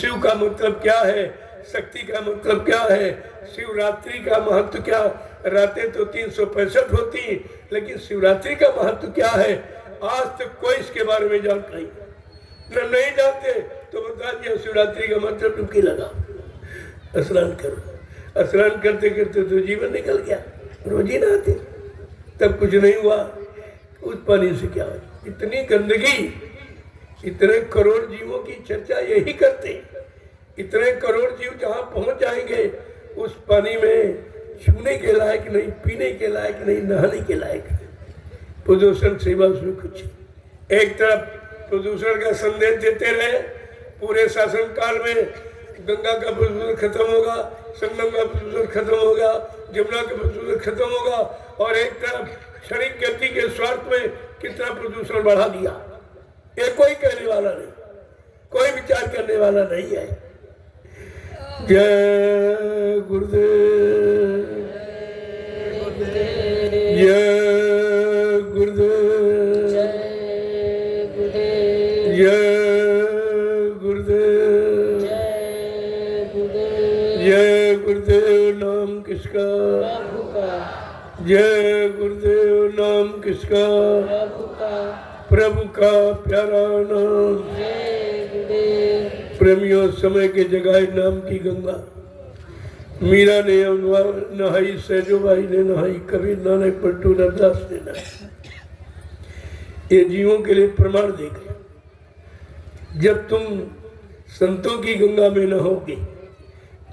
शिव का मतलब क्या है, शक्ति का मतलब क्या है, शिवरात्रि का महत्व क्या। रातें तो 365 होती, लेकिन शिवरात्रि का महत्व क्या है आज तक कोई इसके बारे में जानता नहीं जानते। तो बता दिया शिवरात्रि का मतलब डुबकी लगा, स्नान करो। स्नान करते करते तो जीवन निकल गया, रोज ही नहाते, तब कुछ नहीं हुआ। उस पानी से क्या है, इतनी गंदगी, इतने करोड़ जीवों की चर्चा यही करते, इतने करोड़ जीव जहाँ पहुंच जाएंगे उस पानी में छूने के लायक नहीं, पीने के लायक नहीं, नहाने के लायक नहीं। प्रदूषण सेवा उसमें कुछ, एक तरफ प्रदूषण का संदेश देते रहे, पूरे शासन काल में गंगा का प्रदूषण खत्म होगा, संगम का प्रदूषण खत्म होगा, जमुना का प्रदूषण खत्म होगा, और एक तरफ क्षणिक गति के स्वार्थ में कितना प्रदूषण बढ़ा दिया। ये कोई कहने वाला नहीं, कोई विचार करने वाला नहीं है। जय गुरुदेव, जय गुरुदेव, जय गुरुदेव, जय गुरुदेव। नाम किसका, जय गुरुदेव। नाम किसका, प्रभु का प्यारा नाम। प्रेमियों, समय के जगाए नाम की गंगा। मीरा ने नहाई, सैजोबाई ने नहाई, कबीर नानक पलटू रविदास ने नहाई। ये जीवों के लिए प्रमाण देखे, जब तुम संतों की गंगा में नहोगे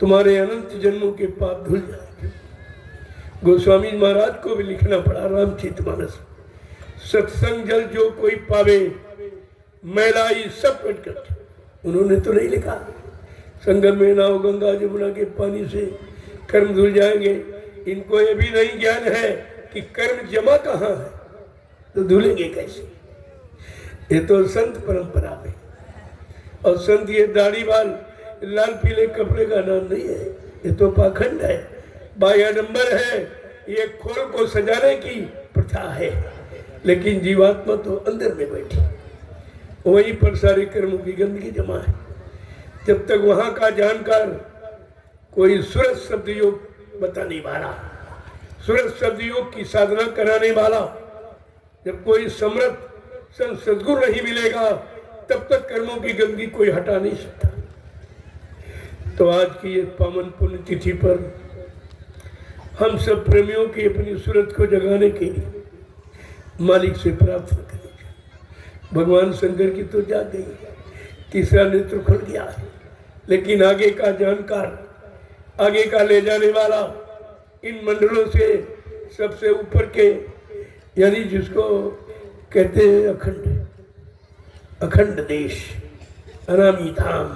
तुम्हारे अनंत जन्मों के पाप धुल जाएंगे। गोस्वामी महाराज को भी लिखना पड़ा रामचरितमानस, सत्संग जल जो कोई पावे मैलाई सब कट कर। उन्होंने तो नहीं लिखा संगम में नाव गंगा जमुना के पानी से कर्म धुल जाएंगे। इनको ये भी नहीं ज्ञान है कि कर्म जमा कहाँ है, तो धुलेंगे कैसे। ये तो संत परंपरा में, और संत ये दाढ़ी बाल लाल पीले कपड़े का नाम नहीं है, ये तो पाखंड है, बायाडंबर है, ये खोल को सजाने की प्रथा है। लेकिन जीवात्मा तो अंदर में बैठी, वहीं पर सारे कर्मों की गंदगी जमा है। जब तक वहां का जानकार कोई सूरज शब्द योग बताने वाला, सूरज शब्द योग की साधना कराने वाला, जब कोई समर्थ सद्गुरु नहीं मिलेगा तब तक कर्मों की गंदगी कोई हटा नहीं सकता। तो आज की ये पावन पुण्य तिथि पर हम सब प्रेमियों की अपनी सूरत को जगाने के लिए मालिक से प्रार्थना करेंगे। भगवान शंकर की तो जाग गई, तीसरा नेत्र खुल गया है, लेकिन आगे का जानकार, आगे का ले जाने वाला, इन मंडलों से सबसे ऊपर के, यानी जिसको कहते हैं अखंड, अखंड देश, अनामी धाम,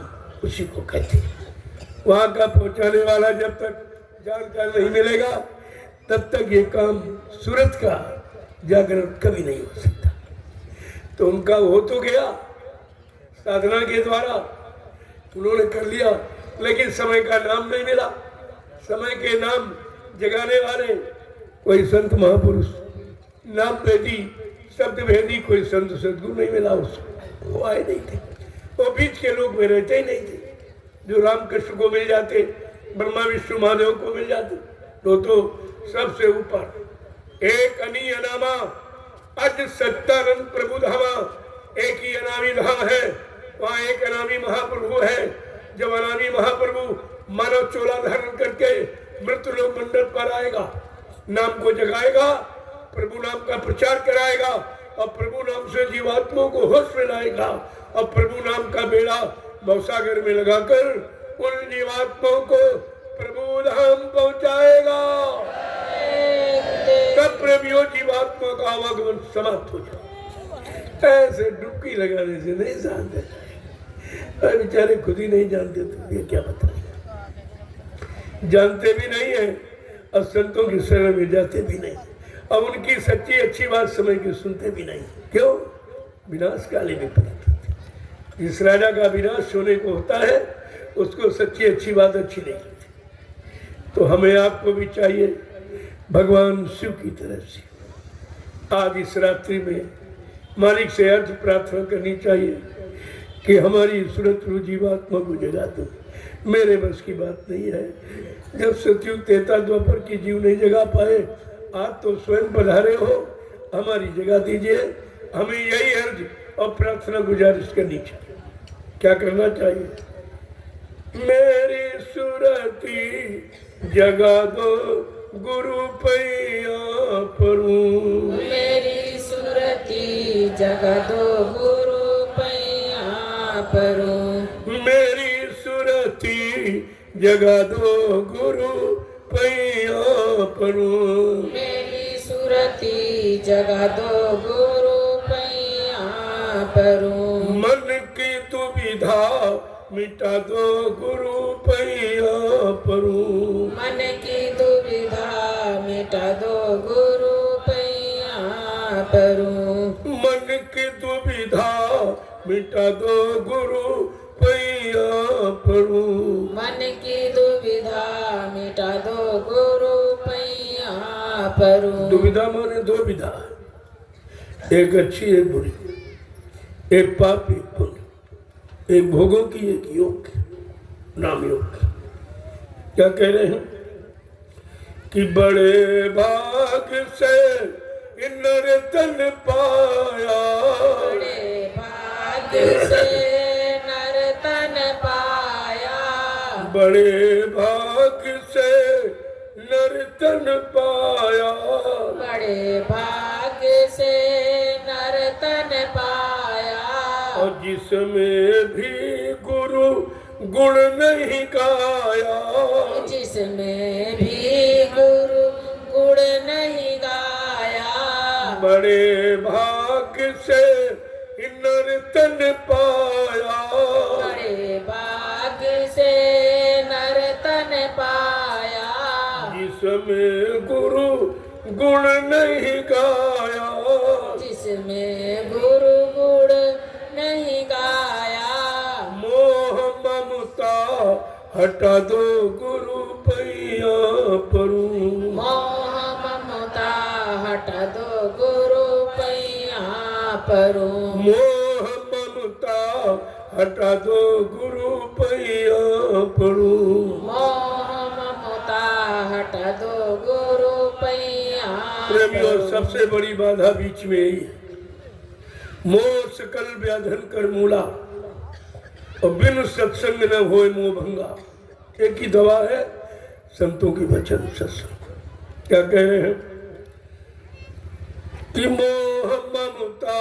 उसी को कहते हैं। वहाँ का पहुँचाने वाला जब तक जानकार नहीं मिलेगा तब तक ये काम सूरत का जागरण कभी नहीं हो सकता। तो उनका हो तो गया साधना के द्वारा, उन्होंने कर लिया, लेकिन समय का नाम नहीं मिला। समय के नाम जगाने वाले कोई संत महापुरुष, नाम भेदी, शब्द भेदी, कोई संत सदगुरु नहीं मिला उसको, वो आए नहीं थे। वो बीच के लोग में रहते ही नहीं थे। जो रामकृष्ण को मिल जाते, ब्रह्मा विष्णु महादेव को मिल जाते, तो सबसे ऊपर एक अनी अनामा अज सत्तानंद प्रभु धामा, एक ही अनामी धाम है, वहाँ एक अनामी महाप्रभु है। जब अनामी महाप्रभु मानव चोला धारण करके मृत्यु लोक मंडल पर आएगा, नाम को जगाएगा, प्रभु नाम का प्रचार कराएगा, और प्रभु नाम से जीवात्माओं को होश में लाएगा, और प्रभु नाम का बेड़ा भवसागर में लगाकर उन जीवात्माओं को प्रभु धाम पहुंचाएगा। तब प्रेमियों जीवात्मा का आवागमन समाप्त हो जाए। ऐसे डुबकी लगाने से नहीं जानते, बेचारे खुद ही नहीं जानते तो ये क्या बताएं। जानते भी नहीं है और संतों की शरण में जाते भी नहीं, अब उनकी सच्ची अच्छी बात समझ के सुनते भी नहीं। क्यों? विनाश काले विपरीत। जिस राजा का विनाश होने को होता है उसको सच्ची अच्छी बात अच्छी नहीं लगती। तो हमें आपको भी चाहिए भगवान शिव की तरफ से आज इस रात्रि में मालिक से अर्थ प्रार्थना करनी चाहिए कि हमारी सूरत जीवात्मा को जगा दो। मेरे बस की बात नहीं है। जब सतयुग त्रेता द्वापर की जीव नहीं जगा पाए, आज तो स्वयं पधारे हो, हमारी जगा दीजिए। हमें यही अर्ज और प्रार्थना गुजारिश करनी चाहिए। क्या करना चाहिए? मेरी सूरती जगा दो गुरु पैया परूं, मेरी सूरती जगा दो गुरु पैया परूं, मेरी सूरती जगा दो गुरु पैया परूं, मेरी सूरती जगा दो गुरु पैया परूं, मन की दुविधा मिटा दो गुरु पैया परूं, मन की दुविधा मिटा दो गुरु पैया परूं, मन की दुविधा मिटा दो गुरु पैया परूं, मन की दुविधा मिटा दो गुरु पैया परूं। दुविधा माने दो विधा, एक अच्छी एक बुरी, एक पाप एक पुण्य, एक भोगों की एक योग की, नाम योग की। क्या कह रहे हैं कि बड़े भाग से नर तन पाया, बड़े भाग्य से नर तन पाया, बड़े भाग से नर तन पाया, बड़े भाग्य से नर तन पाया, और जिसमें भी गुरु गुण नहीं गाया, जिसमें भी गुरु गुण नहीं गाया, बड़े भाग से नर तन पाया, बड़े भाग्य से नर तन पाया, जिसमें गुरु गुण नहीं गाया, जिसमें गुरु गुण नहीं गाया, मोह ममता हटा दो गुरु पैया परूं, मोह ममता हटा दो गुरु पैया परूं, मोह ममता हटा दो गुरु पैया परूं। मोह ममता हटा दो गुरु पैया प्रेमियों, परूं। सबसे बड़ी बाधा बीच में यही है। मोह सकल व्याधन कर मूला, और बिन सत्संग न होए मोह भंगा। एक ही दवा है, संतों की वचन सत्संग। क्या कह रहे हैं कि मोह ममता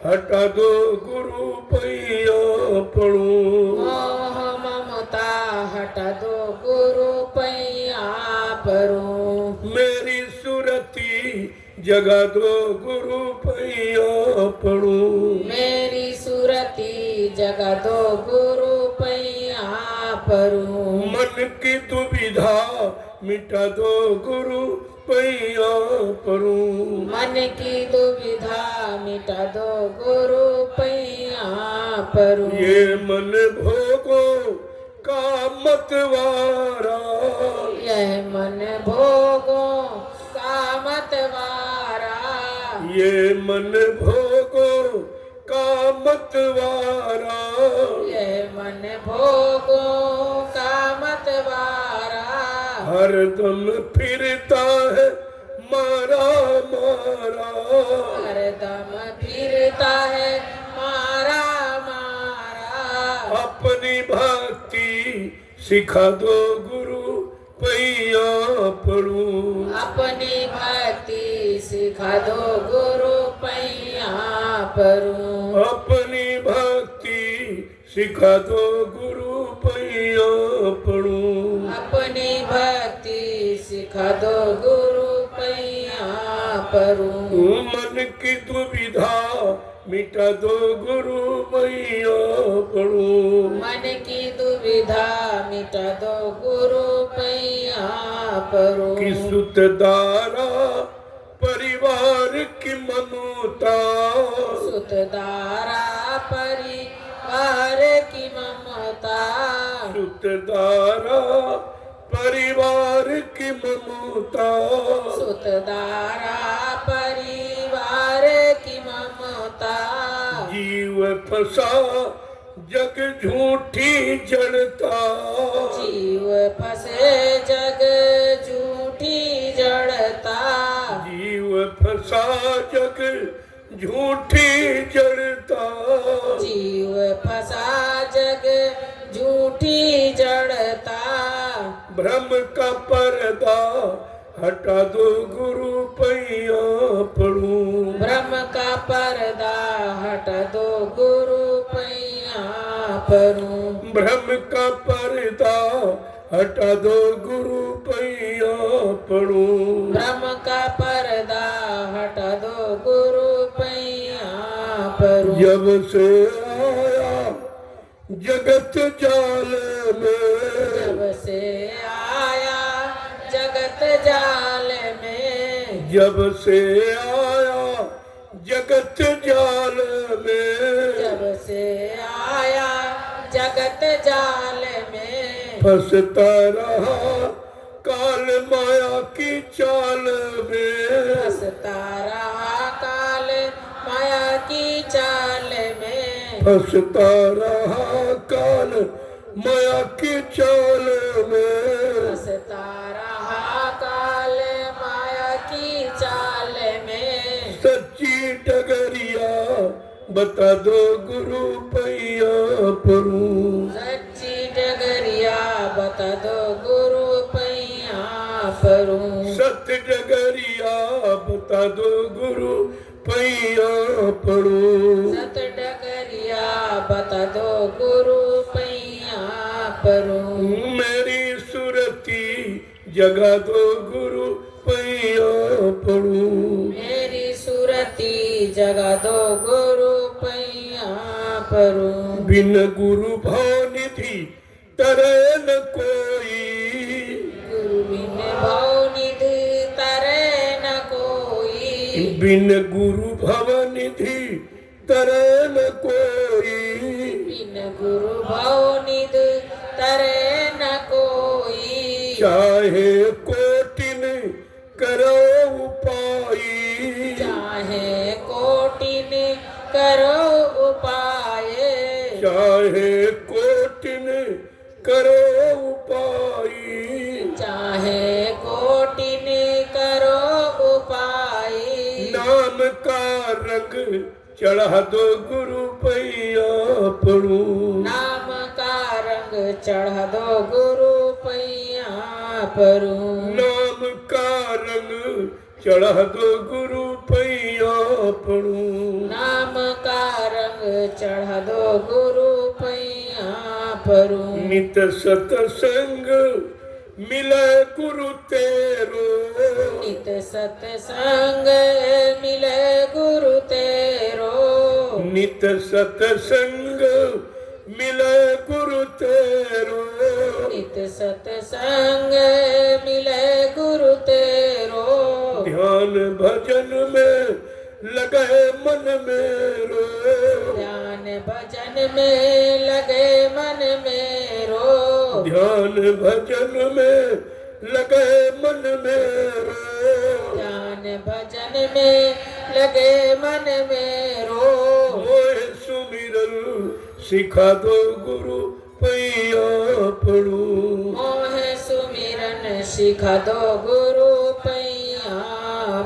हटा दो गुरु पैया परूं, मोह ममता हटा दो गुरु पैया परूं, मेरी सूरती जगा दो गुरु पैया परूं, मेरी सूरती जगा दो गुरु पैया परूं, मन की दुविधा मिटा दो गुरु पैया परूं, मन की दुविधा मिटा दो गुरु पैया परूं, ये मन भोगो का मतवारा, यह मन भोगों का मतवारा, ये मन भोगो का मतवारा, यह मन भोगों का मतवारा, हरदम फिरता है मारा मारा, हरदम फिरता है मारा मारा, अपनी भक्ति सिखा दो गुरु पैया परूं, अपनी भक्ति सिखा दो गुरु पैया परूं, अपनी भक्ति सिखा दो गुरु पैया परूं, अपनी भक्ति सिखा दो गुरु पैया परूं, मन की दुविधा मिटा दो गुरु पैया परूं, मन की दुविधा मिटा दो गुरु पैया परूं, कि सुतदारा परिवार की ममता, सुतदारा परिवार की ममता, सुतदारा परिवार की ममता, सुतदारा परिवार की ममता, जीव फंसा जग झूठी जड़ता, जीव फसे जग झूठी जड़ता, जीव फसा जग झूठी जड़ता, जीव फसा जग झूठी जड़ता, भ्रम का पर्दा हटा दो गुरु पैया पड़ू, ब्रह्म का पर्दा हटा दो गुरु पैया परूं, भ्रम का पर्दा हटा दो गुरु पैया पड़ू, ब्रह्म का पर्दा हटा दो गुरु पैया परूं, जब से आया जगत जाल में, जब से आया जगत जाल में, जब से आया जगत जाल में, जब से आया जगत जाल में, फंसता रहा काल माया की चाल में, फंसता रहा काल माया की चाल में, फंसता रहा काल माया की चाल में, फंसता रहा काल माया की चाल में, सच्ची डगरिया बता दो गुरु पैया परूं, सच्ची डगरिया बता दो गुरु पैया परूं, सत्य डगरिया बता दो गुरु पैया पड़ू, सत डगरिया बता दो गुरु पैया परूं, मेरी सुरती जगा दो गुरु पैया पड़ू, मेरी सुरती जगा दो गुरु पैया परूं, बिन गुरु भावनिधि तरह न कोई, गुरु बिन भाव निधि तरे न कोई, बिन गुरु भवनिधि तरह न कोई, बिन गुरु भाव निधि तरे न कोई, चाहे कोटिन करो उपाई, चाहे कोटिन करो उपाय, चाहे कोटिन करो उपाई, चाहे कोटिन करो उपाय, नाम का रंग चढ़ा दो गुरु पैया पड़ू, नाम का रंग चढ़ा दो गुरु पैया परूं, नाम का रंग चढ़ा दो गुरु पैया पड़ू, नाम का रंग चढ़ा दो गुरु पैया परूं, नित सतसंग मिले गुरु तेरो, नित सत्संग मिले गुरु तेरो, नित सतसंग मिले गुरु तेरो, नित सत्संग मिले गुरु तेरो, ध्यान भजन में लगे मन मेरो, ध्यान भजन में लगे मन मेरो, ध्यान भजन में लगे मन मेरो, ध्यान भजन में लगे मन मेरो, मोह सुमिरन सिखा दो गुरु पैया पड़ू, मोह सुमिरन सिखा दो गुरु पैया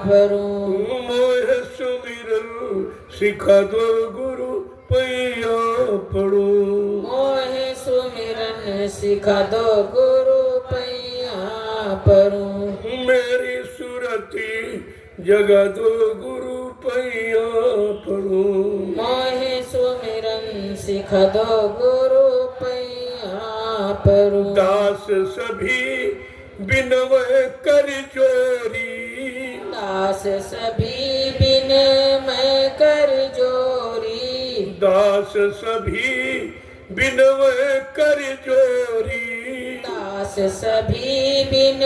परूं, मोह सुमिरन सिखा दो गुरु पैया पड़ू, मोह सुमिरन सिखा दो गुरु पैया परूं, मेरी सुरती जगा दो गुरु पैया पड़ू, मोह सुमिरन सिखा दो गुरु पैया परूं, दास सभी बिनवय कर जोरी, दास सभी बिन मैं कर जोरी, दास सभी बिनवय कर जोरी, दास सभी बिन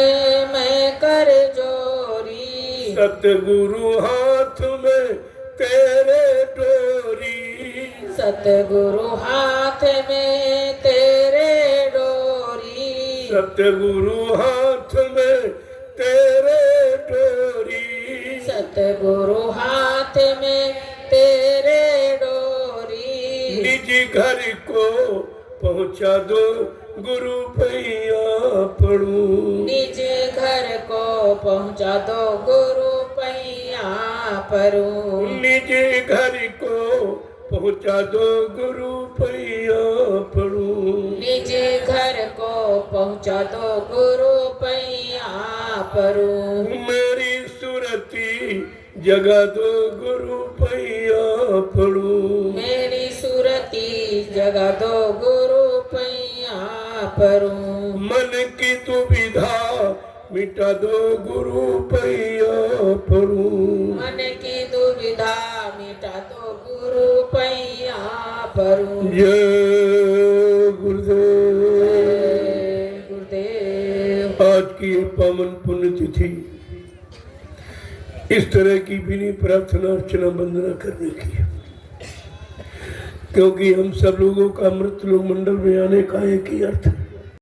मैं कर जोरी, सतगुरु हाथ में तेरे डोरी, सतगुरु हाथ में तेरे डोरी, सतगुरु हाथ में तेरे डोरी, सतगुरु हाथ में तेरे डोरी, निज घर को पहुंचा दो गुरु पैया पड़ू। निज घर को पहुँचा दो गुरु पैया परूं। निज घर को पहुंचा दो गुरु पैया पड़ू। निज घर को पहुँचा दो गुरु पैया परूं। मेरी सुरती जगा दो गुरु पैया पड़ू। मेरी सुरती जगा दो गुरु पैया परूं। मन की दुविधा मिटा दो गुरु पैया पड़ू। मन की दुविधा मिटा दो गुरु पैया परूं। जय गुरुदेव। जय गुरुदेव। आज की ये पावन पुण्य तिथि इस तरह की विनय प्रार्थना अर्चना वंदना करने की है, क्योंकि हम सब लोगों का अमृत लोक मंडल में आने का एक ही अर्थ है